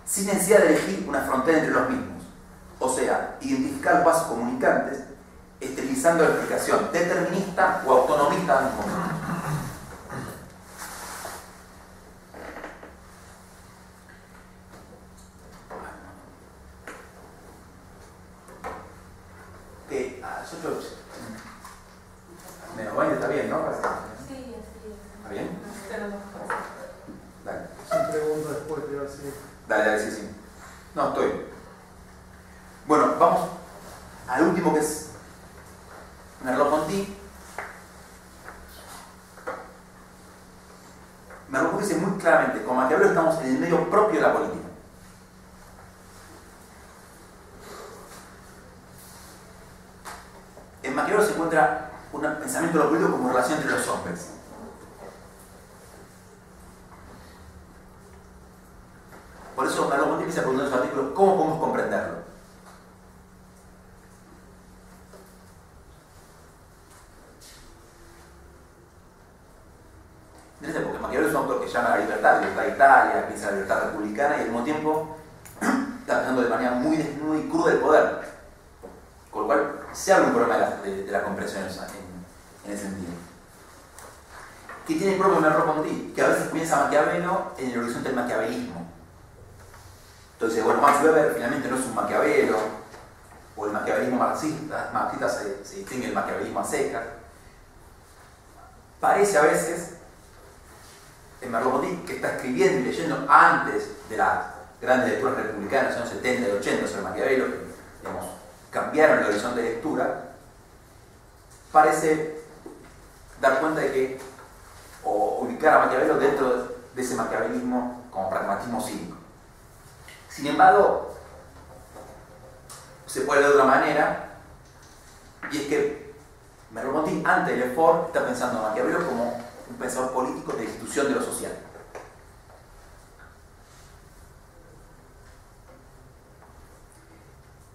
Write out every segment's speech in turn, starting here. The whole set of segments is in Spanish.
sin necesidad de elegir una frontera entre los mismos. O sea, identificar los vasos comunicantes, esterilizando la explicación determinista o autonomista al mismo tiempo. Menos 20 está bien, ¿no? Sí, así es. ¿Está bien? Dale. Sin pregunta después, pero sí. Dale, sí, sí. No, estoy. Bueno, vamos al último, que es Merleau-Ponty. Merleau-Ponty dice muy claramente, con Maquiavelo estamos en el medio propio de la política. En Maquiavelo se encuentra un pensamiento de lo político como relación entre los hombres. Por eso Merleau-Ponty empieza a preguntar en su artículo cómo podemos comprenderlo. Porque Maquiavelo es un autor que llama a la libertad de Italia, piensa en la libertad republicana y al mismo tiempo está pensando de manera muy desnuda y cruda el poder. Con lo cual se abre un problema de la comprensión en ese sentido. ¿Qué tiene el propio Merleau-Ponty? Que a veces piensa Maquiavelo en el horizonte del maquiavelismo. Entonces, bueno, Max Weber finalmente no es un Maquiavelo, o el maquiavelismo marxista se distingue del maquiavelismo a secas. Parece a veces en Merleau-Ponty, que está escribiendo y leyendo antes de las grandes lecturas republicanas de los años 70 y 80 sobre Maquiavelo, que, digamos, cambiaron el horizonte de lectura, parece dar cuenta de que, o ubicar a Maquiavelo dentro de ese maquiavelismo como pragmatismo cínico. Sin embargo, se puede ver de otra manera, y es que Merleau-Ponty, antes de Lefort, está pensando en Maquiavelo como un pensador político de institución de lo social.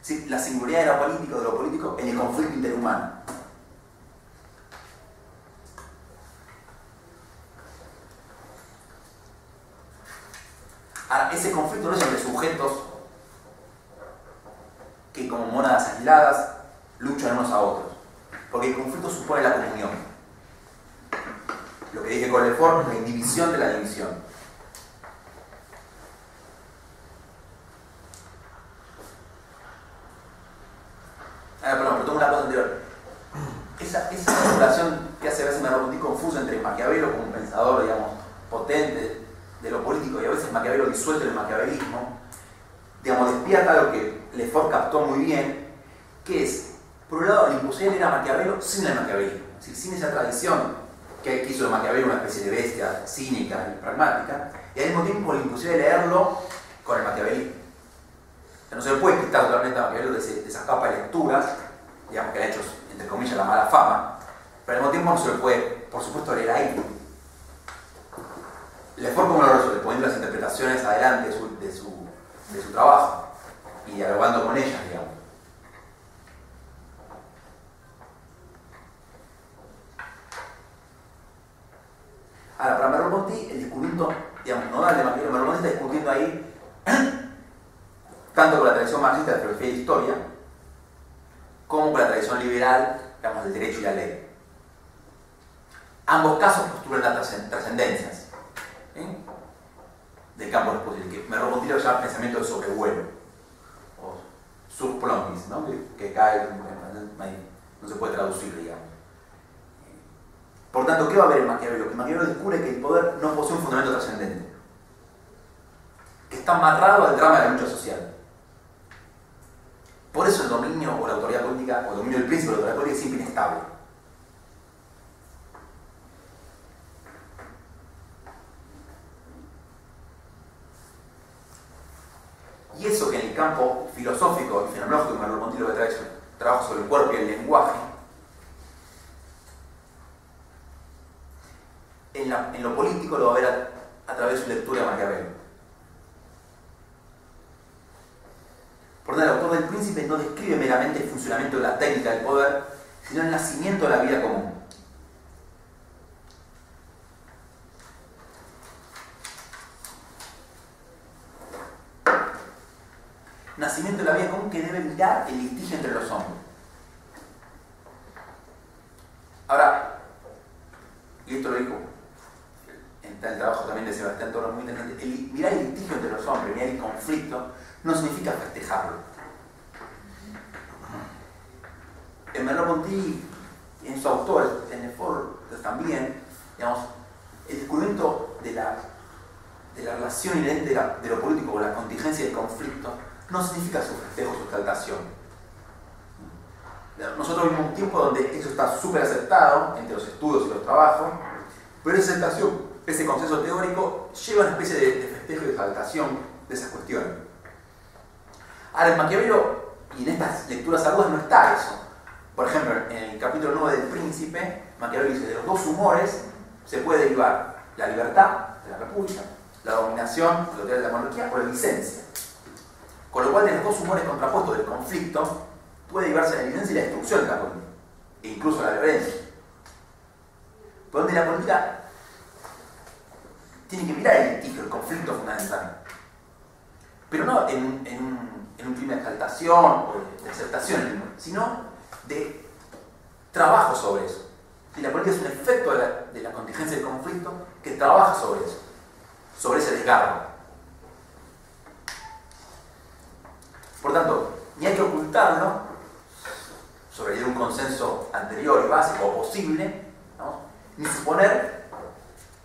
Sí, la singularidad de lo político en el conflicto interhumano. Ahora, ese conflicto no es entre sujetos que como mónadas aisladas luchan unos a otros, porque el conflicto supone la comunión. Lo que dije con Lefort, la indivisión de la división. Pero tengo una cosa anterior. Esa relación que hace a veces Merleau-Ponty confusa entre Maquiavelo como un pensador, digamos, potente de lo político y a veces Maquiavelo disuelto en el maquiavelismo, digamos, despierta algo que Lefort captó muy bien, que es, por un lado, el imposible era Maquiavelo sin el maquiavelismo, es decir, sin esa tradición que hizo de Maquiavelo una especie de bestia cínica y pragmática, y al mismo tiempo el imposible leerlo con el maquiavelismo. O sea, no se le puede quitar totalmente a Maquiavelo de esa capa de lecturas, digamos que le ha hecho, entre comillas, la mala fama, pero al mismo tiempo no se lo puede, por supuesto, leer ahí. Lefort como lo resuelve, poniendo las interpretaciones adelante de su trabajo y dialogando con ellas, digamos. Ahora, para Merleau-Ponty, el descubrimiento, digamos, nodal de Maquiavelo, Merleau-Ponty está discutiendo ahí tanto con la tradición marxista de filosofía y historia, como con la tradición liberal, digamos, del derecho y la ley. Ambos casos postulan las trascendencias del campo de los posibles, que Merleau-Ponty lo llama pensamiento de sobrevuelo, o surplumbis, ¿no? que cae, no se puede traducir, digamos. Por tanto, ¿qué va a haber en Maquiavelo? Que Maquiavelo descubre que el poder no posee un fundamento trascendente, que está amarrado al drama de la lucha social. Por eso el dominio o la autoridad política, o el dominio del príncipe o la autoridad política es siempre inestable. Y eso que en el campo filosófico y fenomenológico de Merleau-Ponty lo que trae es un trabajo sobre el cuerpo y el lenguaje, en lo político lo va a ver a través de su lectura de Maquiavelo. Por tanto, el autor del Príncipe no describe meramente el funcionamiento de la técnica del poder, sino el nacimiento de la vida común. nacimiento de la vida común que debe mirar el litigio entre los hombres. Ahora, y esto lo dijo en el trabajo también de Sebastián Toro, muy interesante, mirar el litigio entre los hombres, mirar el conflicto, no significa festejarlo. En Merleau-Ponty, en su autor, en Lefort también, digamos, el descubrimiento de la relación inherente de lo político con la contingencia del conflicto no significa su festejo, su exaltación. Nosotros vivimos un tiempo donde eso está súper aceptado entre los estudios y los trabajos, pero esa aceptación, ese consenso teórico, lleva una especie de festejo y exaltación de esas cuestiones. Ahora, en Maquiavelo y en estas lecturas agudas no está eso. Por ejemplo, en el capítulo 9 del Príncipe, Maquiavelo dice: de los dos humores se puede derivar la libertad de la república, la dominación de la monarquía o la licencia. Con lo cual, de los dos humores contrapuestos del conflicto, puede derivarse la licencia y la destrucción de la política, e incluso la violencia. Por donde la política tiene que mirar el litigio, el conflicto fundamental, pero no en un clima de exaltación o de aceptación, sino de trabajo sobre eso. Y la política es un efecto de la contingencia del conflicto que trabaja sobre eso, sobre ese desgarro. Por tanto, ni hay que ocultarlo sobre un consenso anterior y básico o posible, ¿no? Ni suponer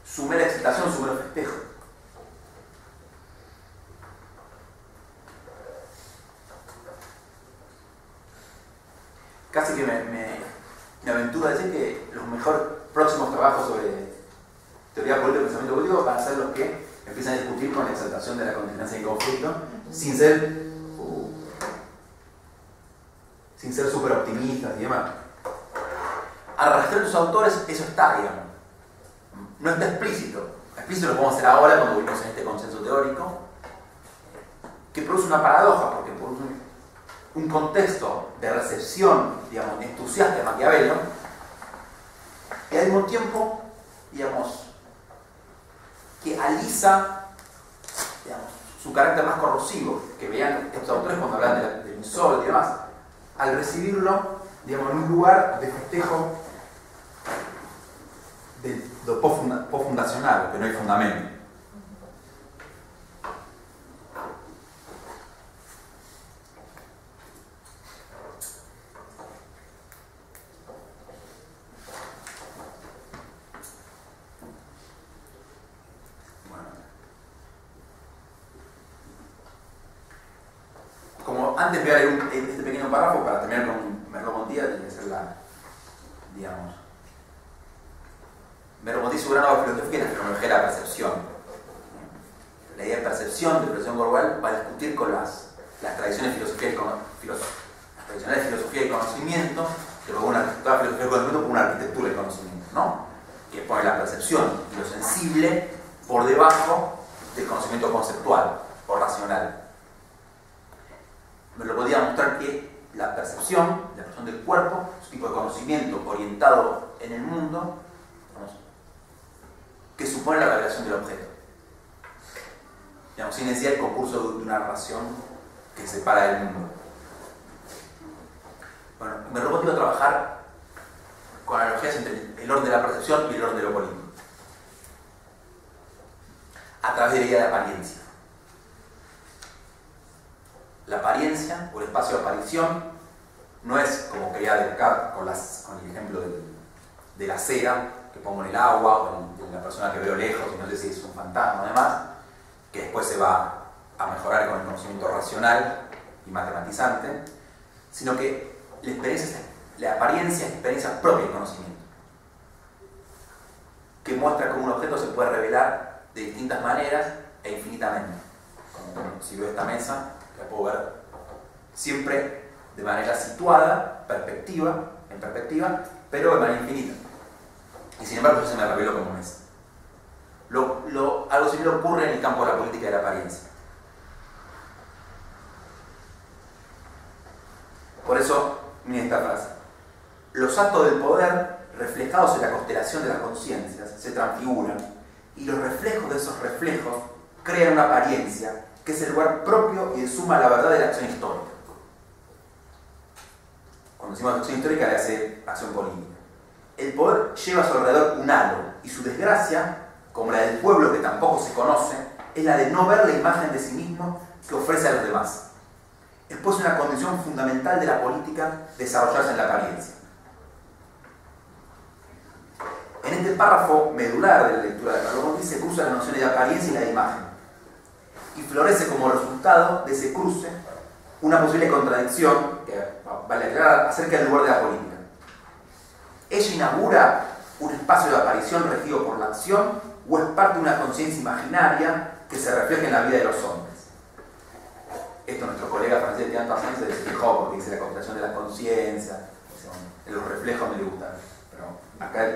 su mera excitación, su mero festejo. Casi que me aventuro a decir que los mejores próximos trabajos sobre teoría política y pensamiento político van a ser los que empiezan a discutir con la exaltación de la contingencia y conflicto, sin ser súper optimistas y demás. Al registrar los autores, eso está, digamos. No está explícito. Explícito lo podemos hacer ahora cuando vivimos en este consenso teórico, que produce una paradoja, porque por un contexto de recepción, digamos, entusiasta de Maquiavelo, y al mismo tiempo, digamos, que alisa, digamos, su carácter más corrosivo, que veían estos autores cuando hablan del insol y demás, al recibirlo, digamos, en un lugar de festejo de lo post-fundacional, que no hay fundamento. Antes voy a leer este pequeño párrafo para terminar con Merleau-Ponty, tiene que ser digamos, Merleau-Ponty su gran obra filosófica es la fenomenología de la percepción. La idea de percepción, de percepción corporal, va a discutir con las tradiciones tradicionales de filosofía y conocimiento, que luego toda la filosofía del conocimiento como una arquitectura del conocimiento, ¿no? Que pone la percepción y lo sensible por debajo del conocimiento conceptual o racional. Me lo podía mostrar que la percepción del cuerpo es un tipo de conocimiento orientado en el mundo, digamos, que supone la revelación del objeto, digamos, sin necesidad del concurso de una narración que separa del mundo. Bueno, me propongo a trabajar con analogías entre el orden de la percepción y el orden de lo político, a través de la idea de apariencia. La apariencia, o el espacio de aparición, no es como quería Descartes con el ejemplo de la cera que pongo en el agua o en la persona que veo lejos y no sé si es un fantasma o demás, que después se va a mejorar con el conocimiento racional y matematizante, sino que la apariencia es la experiencia propia del conocimiento, que muestra cómo un objeto se puede revelar de distintas maneras e infinitamente. Como si veo esta mesa, la puedo ver siempre de manera situada, en perspectiva, pero de manera infinita. Y sin embargo, yo se me reveló como mesa. Algo similar ocurre en el campo de la política y de la apariencia. Por eso, miren esta frase: los actos del poder, reflejados en la constelación de las conciencias, se transfiguran, y los reflejos de esos reflejos crean una apariencia que es el lugar propio y de suma la verdad de la acción histórica. Cuando decimos acción histórica, le hace acción política. El poder lleva a su alrededor un halo, y su desgracia, como la del pueblo que tampoco se conoce, es la de no ver la imagen de sí mismo que ofrece a los demás. Es pues una condición fundamental de la política desarrollarse en la apariencia. En este párrafo medular de la lectura de Merleau-Ponty se cruzan las nociones de apariencia y la de imagen, y florece como resultado de ese cruce una posible contradicción, que vale aclarar, acerca del lugar de la política. Ella inaugura un espacio de aparición regido por la acción, o es parte de una conciencia imaginaria que se refleja en la vida de los hombres. Esto nuestro colega francés Tian Tarzan se despejó porque dice la constelación de la conciencia, los reflejos me le gustan, pero acá,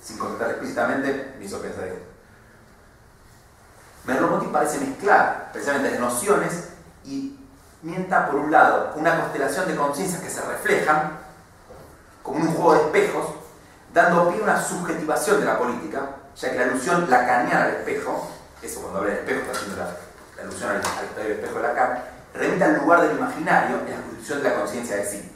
sin comentar explícitamente, me hizo pensar esto. Merleau-Ponty parece mezclar precisamente las nociones y mienta, por un lado, una constelación de conciencias que se reflejan como en un juego de espejos, dando pie a una subjetivación de la política, ya que la alusión lacaniana al espejo, eso cuando habla de espejo está haciendo la alusión al estadio del espejo de Lacan, remite al lugar del imaginario en la constitución de la conciencia de sí.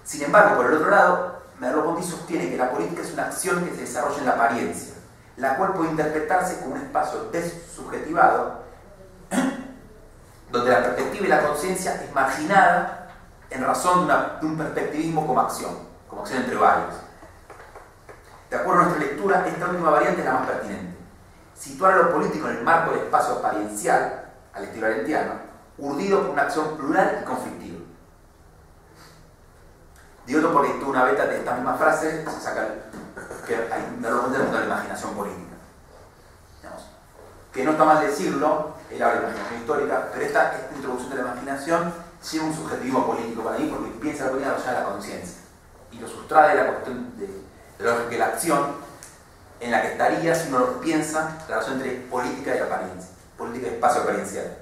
Sin embargo, por el otro lado, Merleau-Ponty sostiene que la política es una acción que se desarrolla en la apariencia, la cual puede interpretarse como un espacio desubjetivado, donde la perspectiva y la conciencia es marginada en razón de un perspectivismo como acción entre varios. De acuerdo a nuestra lectura, esta última variante es la más pertinente. Situar a lo político en el marco del espacio apariencial, al estilo arendtiano, urdido por una acción plural y conflictiva. Digo esto porque toda una beta de esta misma frase se saca que hay una imaginación política. Digamos, que no está mal decirlo, él habla de imaginación histórica, pero esta introducción de la imaginación lleva un subjetivismo político para mí porque piensa la política allá de la conciencia y lo sustrae de la cuestión de la acción en la que estaría si uno piensa la relación entre política y apariencia, política y espacio apariencial.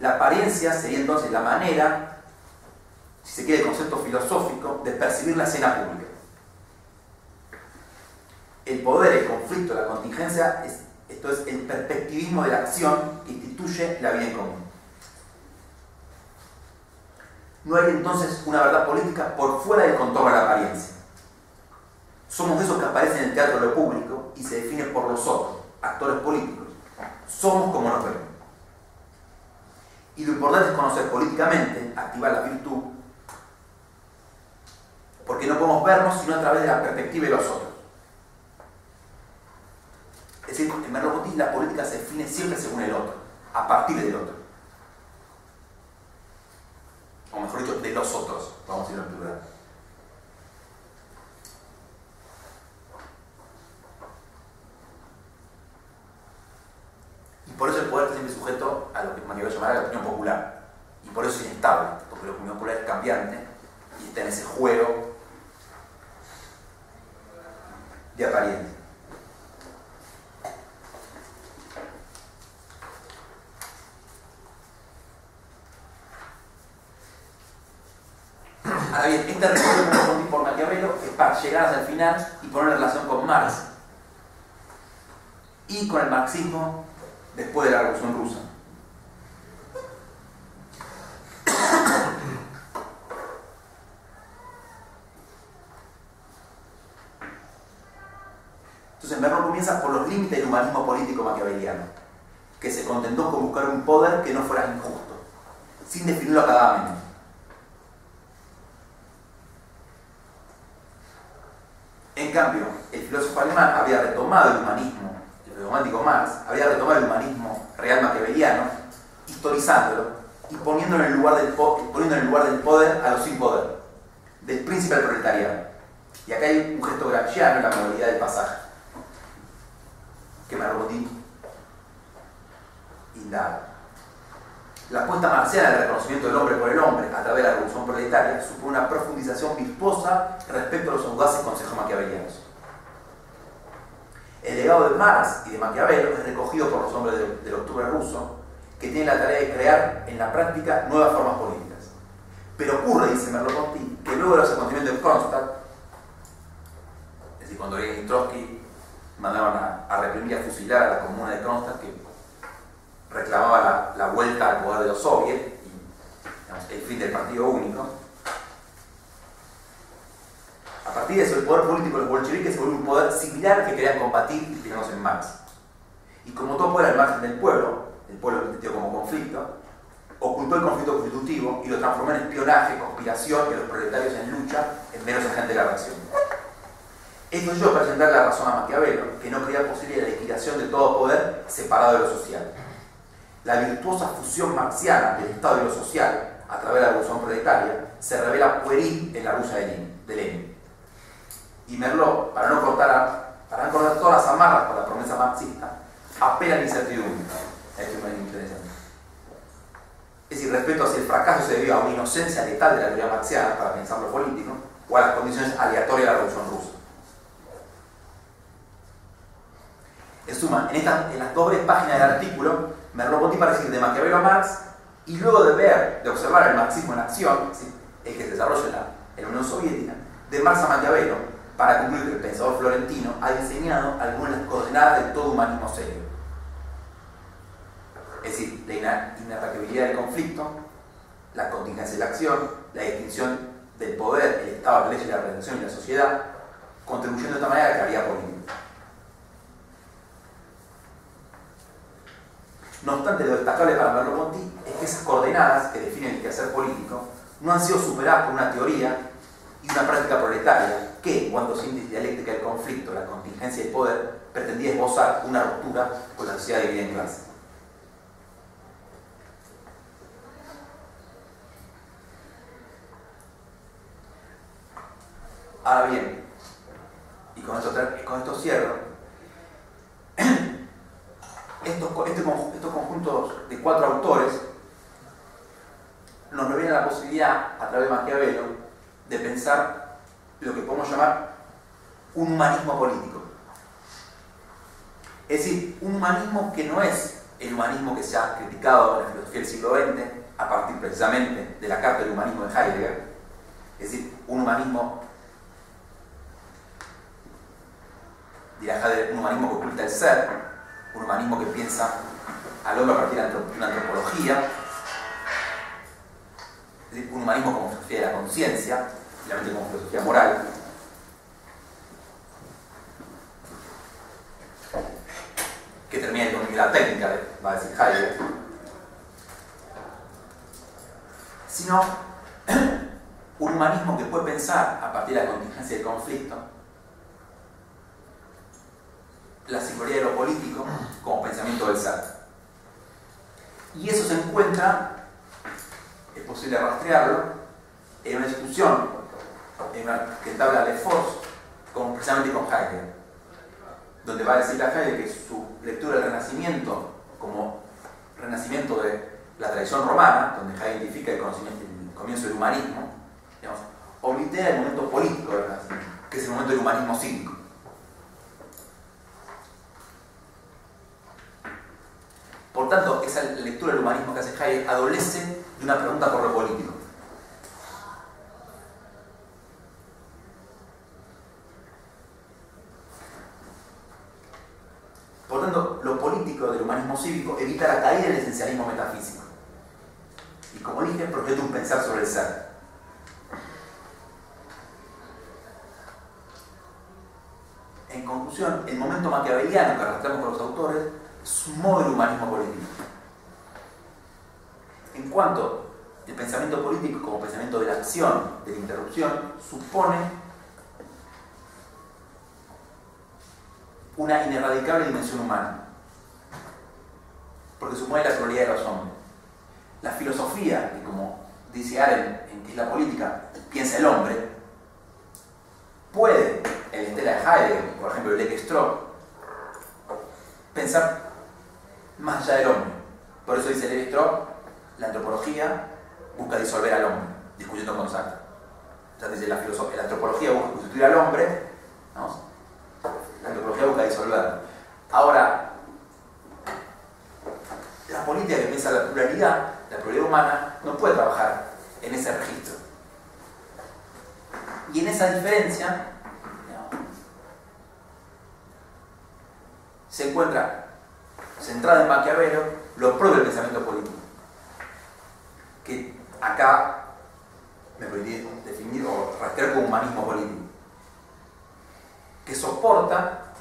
La apariencia sería entonces la manera, si se quiere el concepto filosófico, de percibir la escena pública. El poder, el conflicto, la contingencia, esto es el perspectivismo de la acción que instituye la vida en común. No hay entonces una verdad política por fuera del contorno de la apariencia. Somos de esos que aparecen en el teatro de lo público y se definen por los otros, actores políticos. Somos como nos vemos. Y lo importante es conocer políticamente, activar la virtud, porque no podemos vernos sino a través de la perspectiva de los otros. Es decir, en Merleau-Ponty la política se define siempre según el otro, a partir del otro. O mejor dicho, de los otros, vamos a ir en plural. Y por eso el poder está siempre sujeto a lo que Maquiavelo llamará la opinión popular. Y por eso es inestable, porque la opinión popular es cambiante y está en ese juego de apariencia. Ahora bien, este recorrido por Maquiavelo es para llegar hasta el final y poner en relación con Marx y con el marxismo después de la Revolución Rusa. Entonces Merleau comienza por los límites del humanismo político maquiaveliano, que se contentó con buscar un poder que no fuera injusto, sin definirlo académicamente. En cambio, el filósofo alemán había retomado el humanismo, el romántico Marx, había retomado el humanismo real maquiaveliano, historizándolo y poniéndolo en el lugar del poder a los sin poder, del príncipe al proletariado. Y acá hay un gesto gramsciano en la modalidad del pasaje, que Merleau-Ponty indaga. La apuesta marxiana del reconocimiento del hombre por el hombre a través de la revolución proletaria supone una profundización virtuosa respecto a los audaces consejos maquiavelianos. El legado de Marx y de Maquiavelo es recogido por los hombres del octubre ruso, que tienen la tarea de crear en la práctica nuevas formas políticas. Pero ocurre, dice Merleau-Ponty, que luego de los acontecimientos de Kronstadt, es decir, cuando Lenin y Trotsky mandaron a quería fusilar a la comuna de Kronstadt, que reclamaba la vuelta al poder de los soviets y, digamos, el fin del partido único. A partir de eso, el poder político de los bolcheviques se volvió un poder similar que querían combatir inspirados en Marx. Y como todo poder al margen del pueblo, el pueblo lo entendió como conflicto, ocultó el conflicto constitutivo y lo transformó en espionaje, conspiración y a los proletarios en lucha en menos agente de la reacción. Esto yo presentar la razón a Maquiavelo, que no creía posible la liquidación de todo poder separado de lo social. La virtuosa fusión marxiana del Estado y lo social, a través de la revolución proletaria, se revela pueril en la Rusia de Lenin. Y Merleau, para no cortar todas las amarras con la promesa marxista, apela a la incertidumbre. Esto es muy interesante. Es decir, respecto a si el fracaso se debió a una inocencia letal de la teoría marxiana para pensar lo político, o a las condiciones aleatorias de la revolución rusa. En suma, en las dobles páginas del artículo, Merleau-Ponty parece ir de Maquiavelo a Marx, y luego de observar el marxismo en acción, ¿sí?, el que se desarrolla en la Unión Soviética, de Marx a Maquiavelo, para concluir que el pensador florentino ha diseñado algunas de las coordenadas de todo humanismo serio. Es decir, la inatacabilidad del conflicto, la contingencia de la acción, la distinción del poder, el Estado, la ley, la redención y la sociedad, contribuyendo de esta manera a la claridad política. No obstante, lo destacable para Merleau-Ponty es que esas coordenadas que definen el quehacer político no han sido superadas por una teoría y una práctica proletaria que, en cuanto a síntesis dialéctica del conflicto, la contingencia del poder, pretendía esbozar una ruptura con la sociedad dividida en clases. Ahora bien, y con esto cierro, estos conjuntos de 4 autores nos revelan la posibilidad, a través de Maquiavelo, de pensar lo que podemos llamar un humanismo político. Es decir, un humanismo que no es el humanismo que se ha criticado en la filosofía del siglo XX, a partir precisamente de la Carta del Humanismo de Heidegger. Es decir, un humanismo, dirá Heidegger, un humanismo que oculta el ser, un humanismo que piensa al hombre a partir de una antropología, es decir, un humanismo como filosofía de la conciencia, finalmente como filosofía moral, que termina en economía técnica, va a decir Heidegger, sino un humanismo que puede pensar a partir de la contingencia del conflicto la singularidad de lo político como pensamiento del ser. Y eso se encuentra, es posible rastrearlo, en una discusión que entabla Lefort precisamente con Heidegger, donde va a decir a Heidegger que su lectura del Renacimiento como renacimiento de la tradición romana, donde Heidegger identifica el comienzo del humanismo, digamos, oblitera el momento político del Renacimiento, que es el momento del humanismo cívico. Por tanto, esa lectura del humanismo que hace Heidegger adolece de una pregunta por lo político. Por tanto, lo político del humanismo cívico evita la caída del esencialismo metafísico. Y como dije, projeta un pensar sobre el ser. En conclusión, el momento maquiaveliano que arrastramos con los autores es un modo del humanismo político. En cuanto el pensamiento político como pensamiento de la acción, de la interrupción, supone una ineradicable dimensión humana, porque supone la pluralidad de los hombres. La filosofía, que como dice Arendt, en que es la política, piensa el hombre, puede, en la estela de Heidegger, por ejemplo, el Levi-Strauss, pensar más allá del hombre. Por eso dice Levi-Strauss, la antropología busca disolver al hombre, discutiendo con Sartre. O sea, dice la antropología busca constituir al hombre, ¿no? La antropología busca disolverlo. Ahora, la política que piensa la pluralidad humana, no puede trabajar en ese registro. Y en esa diferencia, se encuentra centrada en Maquiavelo lo propio del pensamiento político, que acá me permití definir o rastrear como humanismo político, que soporta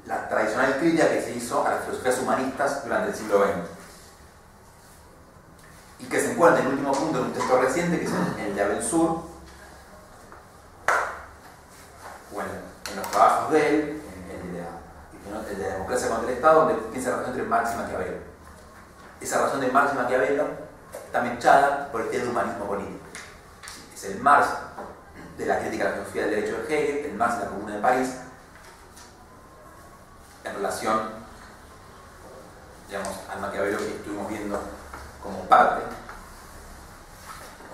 la tradicional crítica que se hizo a las filosofías humanistas durante el siglo XX y que se encuentra en el último punto en un texto reciente, que es el de Abel-Sur, bueno, en los trabajos de él, el de la democracia contra el Estado, donde piensa la relación entre Marx y Maquiavelo. Esa relación de Marx y Maquiavelo está mechada por el tema de humanismo político. Es el Marx de la crítica a la filosofía del derecho de Hegel, el Marx de la Comuna de París, en relación, digamos, al Maquiavelo que estuvimos viendo como parte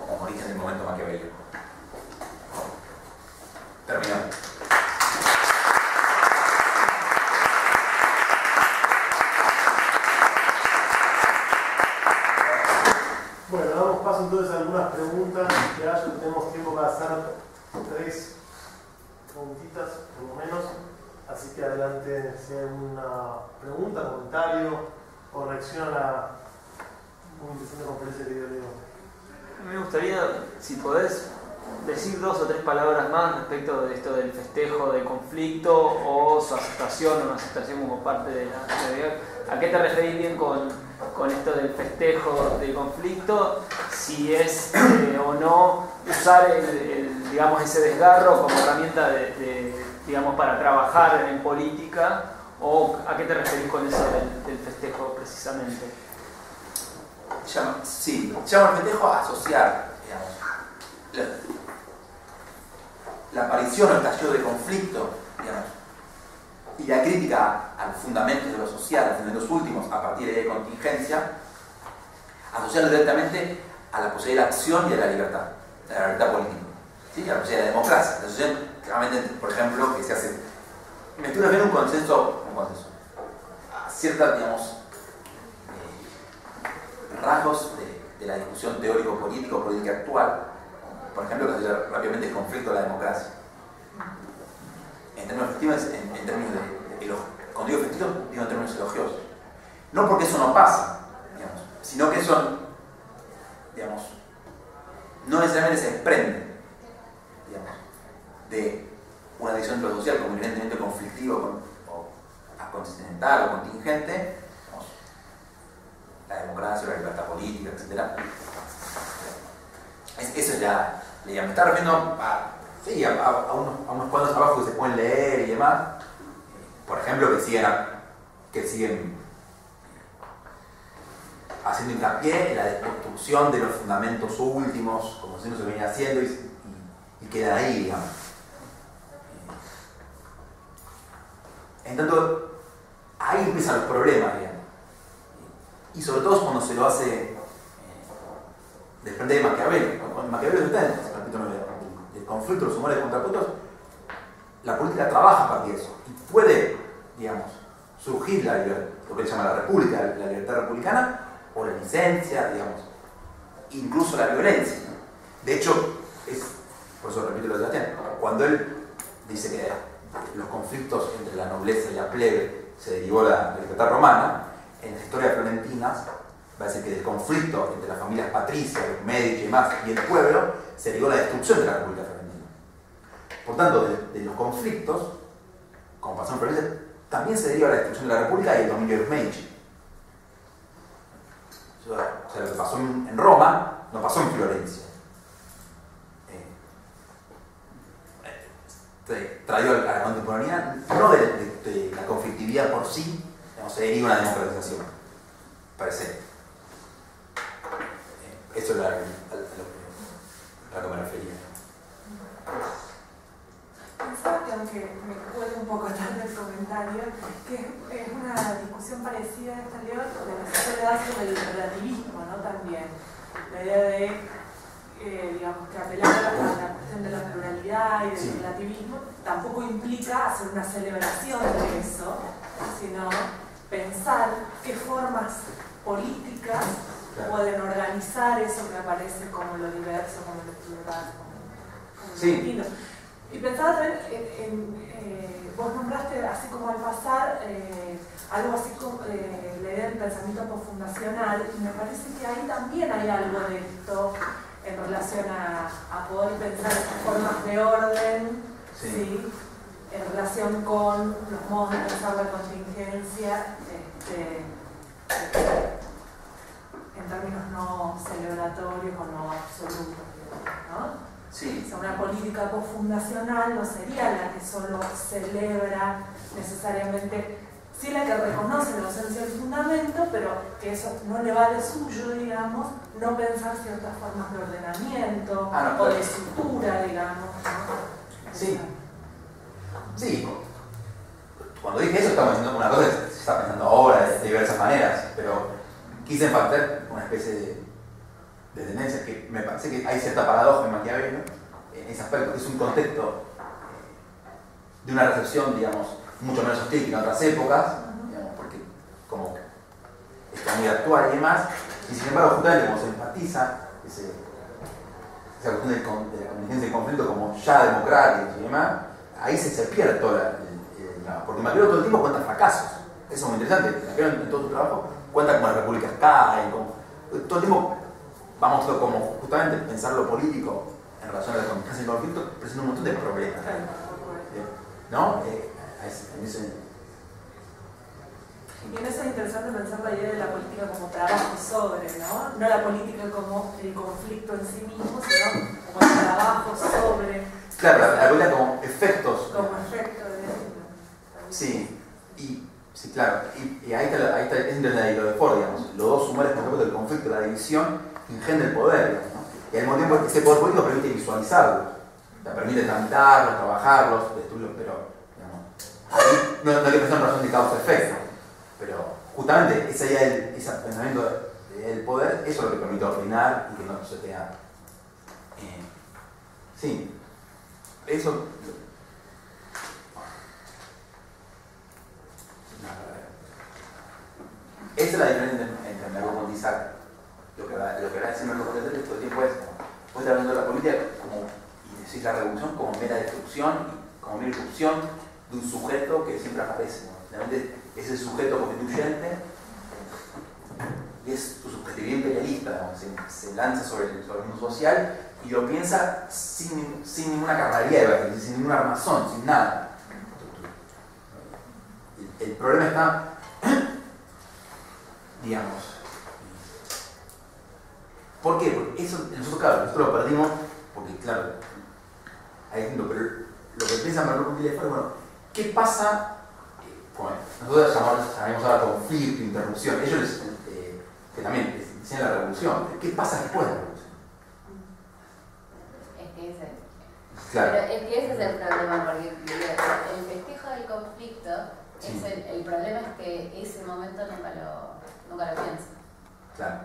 o como origen del momento maquiavélico. Terminamos. Bueno, damos paso entonces a algunas preguntas que haya. Tenemos tiempo para hacer 3 preguntitas, por lo menos. Así que adelante si hay una pregunta, comentario o reacción a la muy interesante conferencia que dio Leo. Me gustaría, si podés, decir 2 o 3 palabras más respecto de esto del festejo de conflicto o su aceptación o no aceptación como parte de la realidad. ¿A qué te referís bien con esto del festejo de conflicto? Si es o no usar digamos, ese desgarro como herramienta digamos, para trabajar en política, o a qué te referís con eso del festejo precisamente. Llama el festejo a asociar, digamos, la aparición o estallido de conflicto, digamos, y la crítica al fundamento de lo social, a los fundamentos últimos, a partir de contingencia, asociarlo directamente a la posibilidad de la acción y a la libertad política, ¿sí? A la posibilidad de la democracia. La asociación, claramente, por ejemplo, que se hace, me estoy refiriendo a un consenso, a ciertas, digamos, rasgos de la discusión teórico-política actual, por ejemplo, que se llama rápidamente el conflicto de la democracia. En términos efectivos, en términos cuando digo efectivo, digo en términos elogiosos. No porque eso no pasa, digamos, sino que eso, digamos, no necesariamente se desprende, digamos, de una visión de lo social como evidentemente conflictivo o continental o contingente, digamos, la democracia, la libertad política, etc. Eso ya, me está refiriendo a unos cuantos trabajos que se pueden leer y demás, por ejemplo, que siguen haciendo hincapié en la desconstrucción de los fundamentos últimos, como si no se venía haciendo, y queda ahí, digamos. En tanto, ahí empiezan los problemas, digamos. Y sobre todo cuando se lo hace de frente de Maquiavelo. Cuando Maquiavelo está en el capítulo del conflicto, los humores contrapuntos, la política trabaja a partir de eso. Y puede, digamos, surgir lo que se llama la república, la libertad republicana, o la licencia, digamos, incluso la violencia. De hecho, por eso repito lo de Sebastián, cuando él dice que los conflictos entre la nobleza y la plebe se derivó de la libertad romana, en la historia florentina va a decir que del conflicto entre las familias patricias, los Medici y demás, y el pueblo, se derivó la destrucción de la República Florentina. Por tanto, de los conflictos, como pasó en Florencia, también se deriva la destrucción de la República y el dominio de los Medici. O sea, lo que pasó en Roma no pasó en Florencia. Traído a la contemporaneidad, no de la conflictividad por sí, digamos, se deriva una democratización. Parece. Eso es a lo que me refería. Pensaba que, aunque me cuesta un poco tarde el comentario, que es una discusión parecida a esta, Leo, de la sociedad sobre el relativismo, ¿no? También. La idea de, digamos, que apelar a la cuestión de la pluralidad y del relativismo tampoco implica hacer una celebración de eso, sino pensar qué formas políticas pueden organizar eso que aparece como lo diverso, como lo plural, como lo distinto. Y pensaba también vos nombraste, así como al pasar, algo así como la idea del pensamiento postfundacional, y me parece que ahí también hay algo de esto en relación a poder pensar formas de orden, ¿sí? En relación con los modos de pensar la contingencia, en términos no celebratorios o no absolutos, ¿no? Sí. O sea, una política postfundacional no sería la que solo celebra necesariamente, sí la que reconoce la ausencia del fundamento, pero que eso no le va de suyo, digamos, no pensar ciertas formas de ordenamiento o de estructura, digamos, ¿no? Sí. Sí. Cuando dije eso estamos diciendo una cosa que se está pensando ahora de diversas maneras, pero quise enfatizar una especie de tendencia que me parece que hay cierta paradoja en Maquiavelo en ese aspecto, que es un contexto de una recepción, digamos, mucho menos hostil que en otras épocas, digamos, porque como está muy actual y demás, y sin embargo justamente como se enfatiza esa cuestión de la contingencia y conflicto como ya democráticos y demás, ahí se pierde toda porque Maquiavelo todo el tiempo cuenta fracasos, eso es muy interesante. Maquiavelo en todo su trabajo cuenta cómo las repúblicas caen, todo el tiempo vamos a como justamente pensar lo político en relación a la contingencia y el conflicto, presenta un montón de problemas, ¿no? Y en eso es interesante pensar la idea de la política como trabajo sobre, ¿no? No la política como el conflicto en sí mismo, sino como el trabajo sobre. Claro, la política como efectos. Como efecto de eso. Sí, sí, claro. Y ahí está es lo de Ford, digamos. Los dos humores, por ejemplo, del conflicto, la división, engendra el poder, digamos, ¿no? Y al mismo tiempo ese poder político permite visualizarlos, permite tramitarlos, trabajarlos, destruirlos, pero digamos, ahí no hay que pensar en razón de causa-efecto. Pero justamente esa idea ese pensamiento del poder, eso es lo que permite ordenar y que no se tenga. Sí, eso. Esa es la diferencia entre Merleau-Ponty-Isaac. Lo que va a decir Merleau-Ponty-Isaac todo el tiempo es, vos estás hablando de la política como, y decís la revolución como mera destrucción, como mera irrupción de un sujeto que siempre aparece, ¿no? Realmente es el sujeto constituyente y es tu subjetividad imperialista, ¿no? se lanza sobre el mundo social y lo piensa sin ninguna carnaría, sin ningún armazón, sin nada. El problema está, digamos, ¿por qué? Porque eso nosotros, claro, nosotros lo perdimos porque, claro, hay ejemplo, pero lo que piensa Merleau-Ponty es, bueno, ¿qué pasa? Bueno, nosotros llamamos ahora conflicto, interrupción, ellos que también dicen la revolución, ¿qué pasa después de la revolución? Claro. Pero es que ese es el problema, porque el festejo del conflicto, sí. El problema es que ese momento nunca lo piensas. Claro.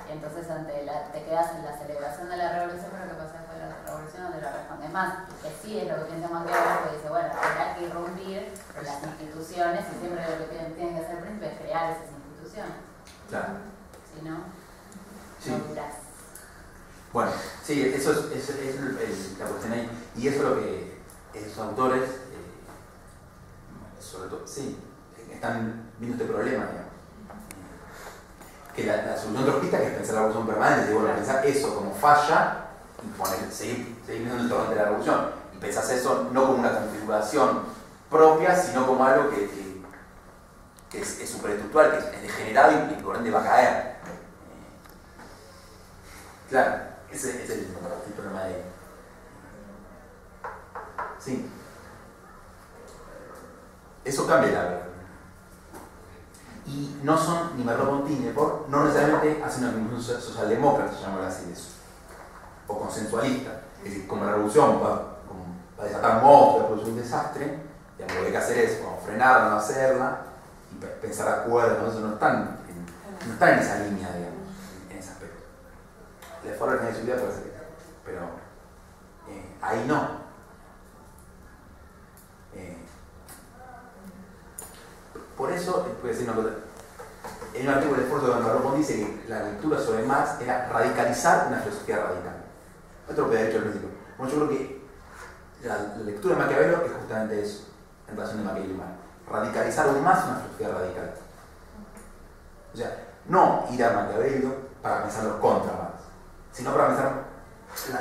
Y entonces te quedas en la celebración de la revolución, pero ¿qué pasa después de la revolución? Donde lo respondes más. Que sí es lo que piensa Maquiavelo, porque dice, bueno, habrá que irrumpir en las instituciones y siempre lo que tienen que hacer el príncipe es crear esas instituciones. Claro. Si no, sí. No durás. Bueno, sí, eso es la cuestión ahí. Y eso es lo que esos autores, sobre todo, sí, están viendo este problema, digamos. Que la solución tropista, que es pensar la revolución permanente, y bueno, pensar eso como falla y seguir viendo el torrente de la revolución. Y pensás eso no como una configuración propia, sino como algo que es superestructural, que es degenerado y que por ende va a caer. Claro, ese es el problema de... Sí. Eso cambia la verdad. Y no son ni Merleau-Ponty ni Ford, no necesariamente hacen una revolución socialdemócrata, se llama así eso, o consensualista. Es decir, como la revolución va a desatar monstruos, va a producir un desastre, digamos, lo que hay que hacer es frenarla, no hacerla, y pensar acuerdos, no están en esa línea, digamos, en ese aspecto. De Ford tiene su vida, pero ahí no. Por eso, puede decir una cosa, en un artículo de esfuerzo de Merleau-Ponty dice que la lectura sobre Marx era radicalizar una filosofía radical. Esto lo que ha dicho al principio. Bueno, yo creo que la lectura de Maquiavelo es justamente eso, en relación de Maquiavelo y Marx. radicalizar aún más una filosofía radical. O sea, no ir a Maquiavelo para pensarlo contra Marx, sino para pensar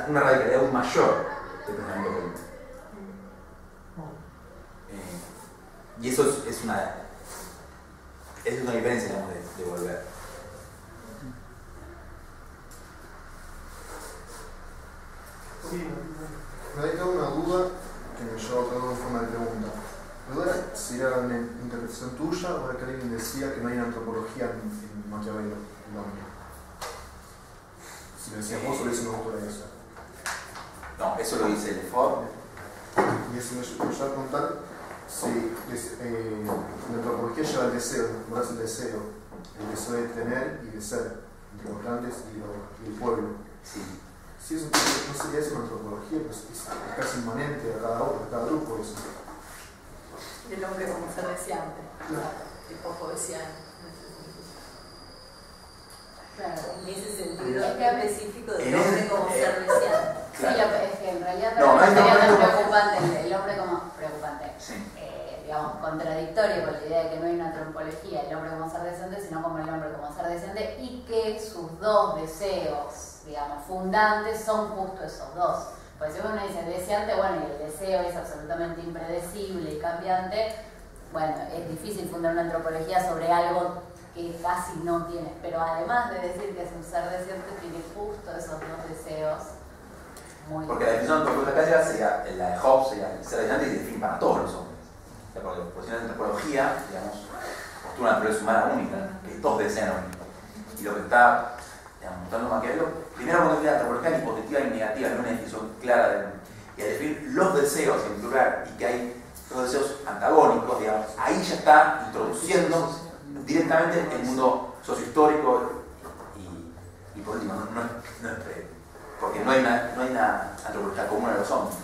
una radicalidad aún mayor del pensamiento político. Y eso es una diferencia, digamos, de volver. Sí. Me ha quedado una duda que me llevó a todo en forma de pregunta. La duda era si era una interpretación tuya o era que alguien decía que no hay antropología en Maquiavelo, el hombre. Si lo decías vos o lo dice un autor de eso. No, eso lo dice Lefort. Y eso me lleva a preguntar si la antropología lleva el deseo, el deseo de tener y de ser, entre los grandes y el pueblo. Sí. Si eso no sería eso una antropología, pues es casi inmanente a cada grupo eso. El hombre como ser deseante, tipo poesiano. Claro. En ese sentido Es que específico del hombre como ser deseante. Sí, es que en realidad No, también no, sería no, tan preocupante el hombre como preocupante. Sí. Digamos, contradictorio con la idea de que no hay una antropología, el hombre como ser deseante, sino como el hombre como ser deseante, y que sus dos deseos, digamos, fundantes son justo esos dos. Pues si uno dice deseante, bueno, y el deseo es absolutamente impredecible y cambiante, bueno, es difícil fundar una antropología sobre algo que casi no tiene, pero además de decir que es un ser deseante, tiene justo esos dos deseos. Muy Porque la definición antropológica sería, la de Hobbes sería el ser deseante y define para todos los hombres. Por la antropología, digamos, postula una naturaleza humana única, que todos desean lo único. Y lo que está, digamos, mostrando Maquiavelo, primero cuando define la antropología es positiva y negativa, no una definición clara y al definir los deseos en plural y que hay los deseos antagónicos, digamos, ahí ya está introduciendo directamente el mundo sociohistórico y político, no es porque no hay una antropología común a los hombres.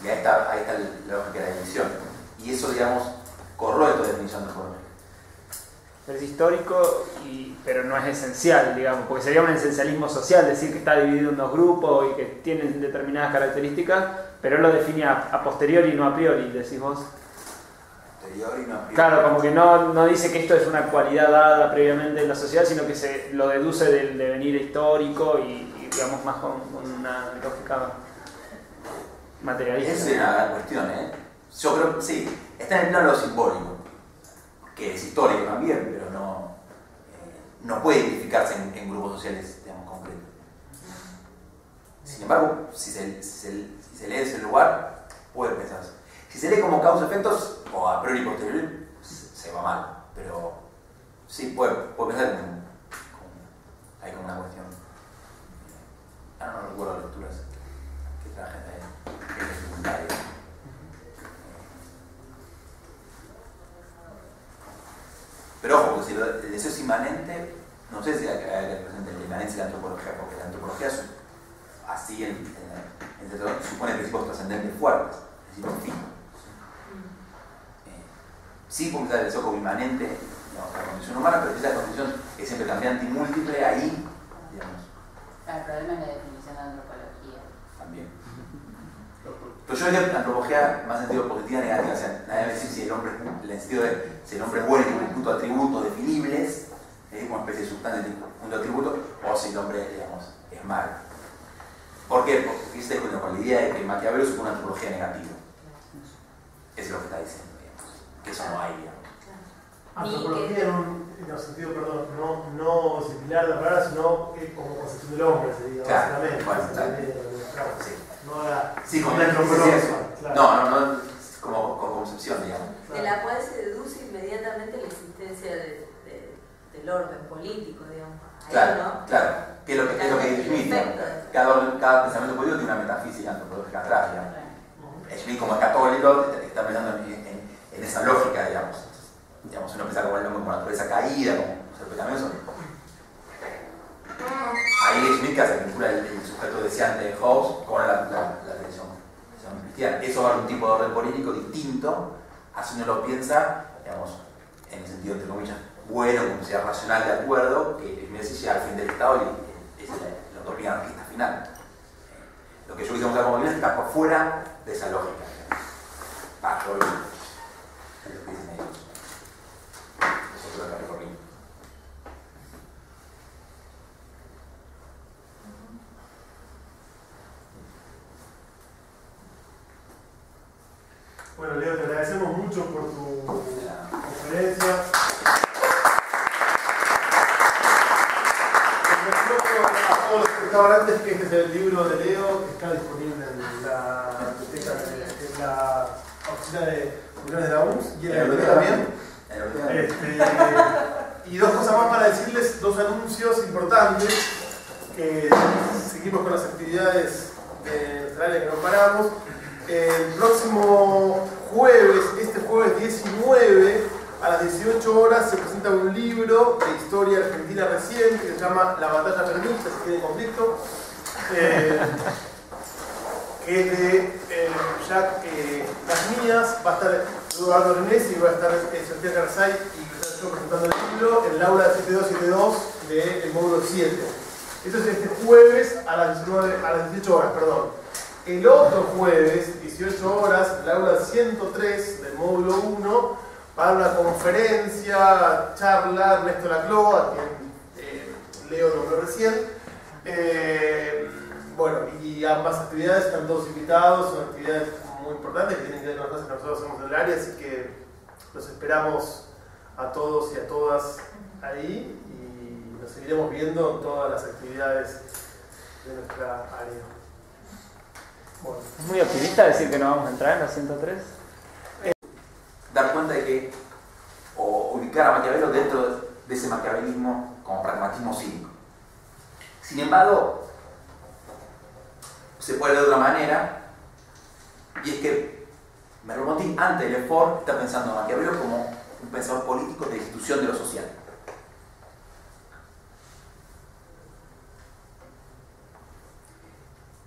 Y ahí está la lógica de la división. Y eso, digamos, corroe toda la definición antropológica. Es histórico, pero no es esencial, digamos, porque sería un esencialismo social decir que está dividido en dos grupos y que tienen determinadas características, pero él lo define a posteriori y no a priori, decís vos. Posteriori, no a priori. Claro, como que no dice que esto es una cualidad dada previamente en la sociedad, sino que se lo deduce del devenir histórico y digamos más con una lógica materialista. Esa es una cuestión, ¿eh? Yo creo que sí, está en el plano de lo simbólico, que es histórico también, pero no puede identificarse en grupos sociales, digamos, concretos. Sin embargo, si se lee ese lugar, puede pensarse. Si se lee como causa-efectos, o a priori y posteriori, se va mal, pero sí puede pensar hay como una cuestión. No recuerdo las lecturas que traje en el secundario. Pero ojo, porque si el deseo es inmanente, no sé si hay que presente la inmanencia de la antropología, porque la antropología así supone principios trascendentes fuertes, necesita un fin. Sí puede pensar el deseo como inmanente, digamos, la condición humana, pero esa condición es siempre cambiante y múltiple, ahí, digamos. El problema es la definición de antropología. También. Pero yo diría la antropología más en sentido positivo y negativo, o sea, nadie va a decir si el hombre, en el sentido de si el hombre es bueno y tiene un punto de atributos definibles, como una especie de sustancia de punto de atributo, o si el hombre, digamos, es malo. ¿Por qué? Porque se está con la idea de que Maquiavelo supone una antropología negativa. Eso es lo que está diciendo, digamos. Que eso no hay, digamos. Antropología en un sentido, perdón, no similar a la palabra, sino como concepción del hombre, sería, Claro, básicamente. bueno, sí. No la, Sí, como la antropología. Claro. No, como concepción, digamos. De la cual se deduce inmediatamente la existencia del orden político, digamos. Ahí, Claro, ¿no? claro. ¿Qué es lo que define? Cada pensamiento político tiene una metafísica antropológica atrás, digamos. Schmitt, como es católico, está pensando en esa lógica, digamos. Uno piensa como el hombre como naturaleza caída, como ser pecaminoso. Ahí Schmitt hace vincula el sujeto deseante de Hobbes con la tradición cristiana. Eso va a un tipo de orden político distinto, así uno lo piensa, digamos, en el sentido, entre comillas, bueno, como sea racional de acuerdo, que Schmitt llega al fin del Estado y es la utopía anarquista final. Lo que yo quise mostrar como bien está por fuera de esa lógica. Lo que dicen ellos. Bueno, Leo, te agradecemos mucho por tu conferencia. A todos los que estaban antes, que este es el libro de Leo que está disponible en la biblioteca, en la oficina de culturales de la UNS y en la biblioteca también. Y dos cosas más para decirles, dos anuncios importantes. Seguimos con las actividades de nuestra área que no paramos. El próximo jueves, este jueves 19, a las 18 horas, se presenta un libro de historia argentina reciente que se llama La batalla peronista, si tiene conflicto, que es de Las Mías. Va a estar Eduardo Renés y va a estar Sofía Garzay y yo presentando el libro en el aula 7272 del módulo 7. Esto es este jueves a las 18 horas, perdón. El otro jueves, 18 horas, el aula 103 del módulo 1, para una conferencia, charla, Ernesto Laclau, a quien Leo nombró recién. Bueno, y ambas actividades están todos invitados, son actividades muy importantes que tienen que ver con las cosas que nosotros hacemos en el área, así que los esperamos a todos y a todas ahí y nos seguiremos viendo en todas las actividades de nuestra área. Bueno. ¿Es muy optimista decir que no vamos a entrar en la 103? Dar cuenta de que, o ubicar a Maquiavelo dentro de ese maquiavelismo como pragmatismo cínico. Sin embargo, se puede ver de otra manera, y es que Merleau-Ponty, antes de Lefort, está pensando en Maquiavelo como un pensador político de institución de lo social.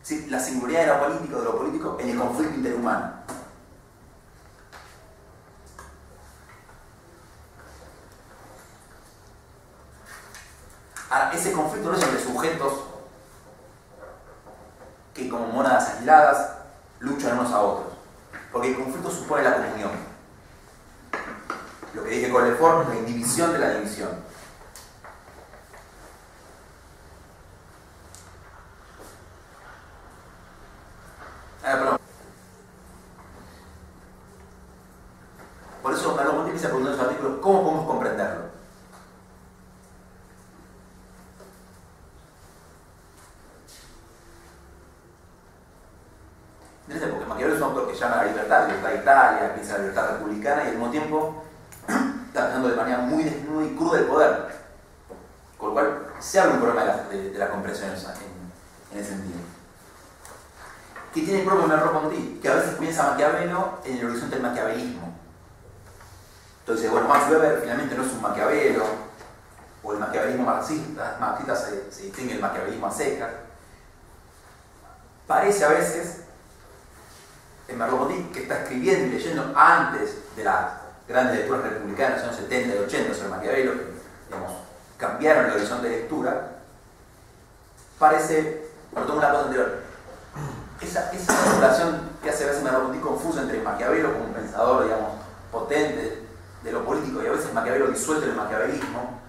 Sí, la singularidad de lo político en el conflicto interhumano. Ahora, ese conflicto no es entre sujetos que como mónadas aisladas luchan unos a otros, porque el conflicto supone la comunión. Lo que dije con Lefort, la indivisión de la división. Por eso Merleau-Ponty empieza preguntando en su artículo cómo podemos comprenderlo. Porque Maquiavelo es un autor que llama a la libertad de Italia, piensa en la libertad republicana y al mismo tiempo está pensando de manera muy desnuda y cruda el poder. Con lo cual se abre un problema de la comprensión en ese sentido. ¿Qué tiene el propio Merleau-Ponty? Que a veces piensa Maquiavelo en el horizonte del maquiavelismo. Entonces, bueno, Max Weber finalmente no es un Maquiavelo, o el maquiavelismo marxista se distingue del maquiavelismo a secas. Parece a veces en Merleau-Ponty, que está escribiendo y leyendo antes de las grandes lecturas republicanas de los años 70 y 80 sobre Maquiavelo, que digamos, cambiaron el horizonte de lectura, parece, por todo una cosa anterior, esa relación que hace a veces Merleau-Ponty confusa entre Maquiavelo como un pensador, digamos, potente de lo político y a veces Maquiavelo disuelto en el maquiavelismo,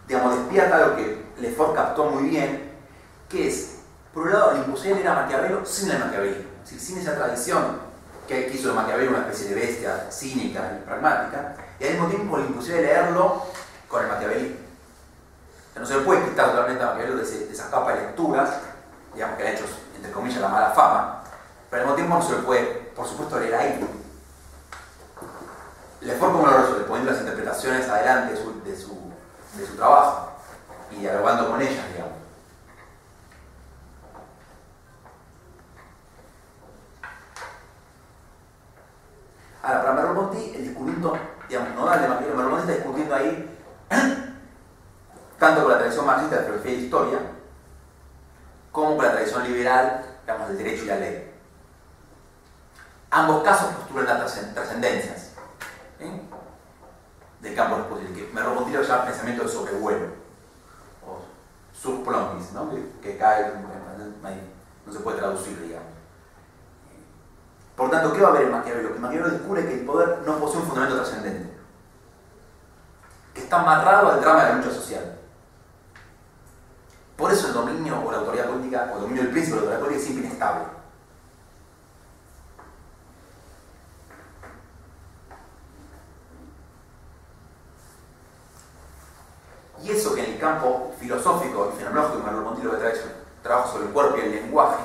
digamos, despierta algo que Lefort captó muy bien, que es, por un lado, la imposible era Maquiavelo sin el maquiavelismo, es decir, sin esa tradición que hizo de Maquiavelo una especie de bestia cínica y pragmática, y al mismo tiempo la imposible leerlo con el maquiavelismo. O sea, no se le puede quitar totalmente a Maquiavelo de esa capa de lecturas, digamos, que le ha hecho, entre comillas, la mala fama, pero al mismo tiempo no se le puede, por supuesto, leer ahí. Lefort como lo resuelve, poniendo las interpretaciones adelante de su trabajo y dialogando con ellas, digamos. Ahora, para Merleau-Ponty, el descubrimiento, digamos, nodal de Maquiavelo, Merleau-Ponty está discutiendo ahí tanto con la tradición marxista de filosofía y historia, como con la tradición liberal, digamos, del derecho y la ley. Ambos casos postulan las trascendencias del campo de lo posible, que Merleau-Ponty lo llama pensamiento de sobrevuelo, o surplombis, ¿no? que cae, no se puede traducir, digamos. Por tanto, ¿qué va a haber en Maquiavelo? Que Maquiavelo descubre que el poder no posee un fundamento trascendente, que está amarrado al drama de la lucha social. Por eso el dominio o la autoridad política, o el dominio del príncipe o la autoridad política es siempre inestable. Y eso que en el campo filosófico y fenomenológico de Merleau-Ponty, lo que trae trabajo sobre el cuerpo y el lenguaje,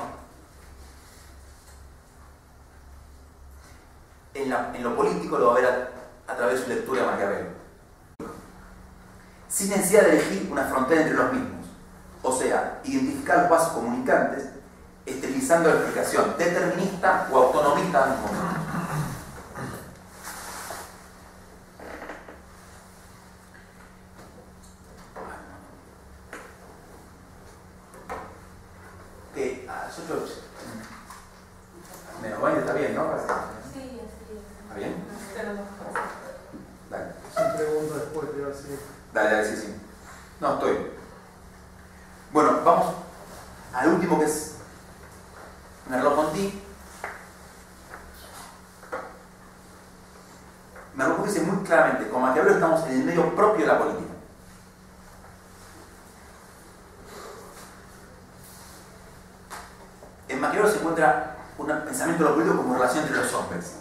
en lo político lo va a ver a través de su lectura de Maquiavelo. Sin necesidad de elegir una frontera entre los mismos. O sea, identificar los vasos comunicantes, esterilizando la explicación determinista o autonomista al mismo tiempo. Que a las 8 menos 20 está bien, ¿no? Sí, así es. ¿Está bien? Dale. Sin pregunta después, te voy a decir. Dale, sí, sí. No, estoy. Bueno, vamos al último, que es Merleau-Ponty. Merleau-Ponty dice muy claramente, con Maquiavelo estamos en el medio propio de la política. En Maquiavelo se encuentra un pensamiento de lo político como relación entre los hombres.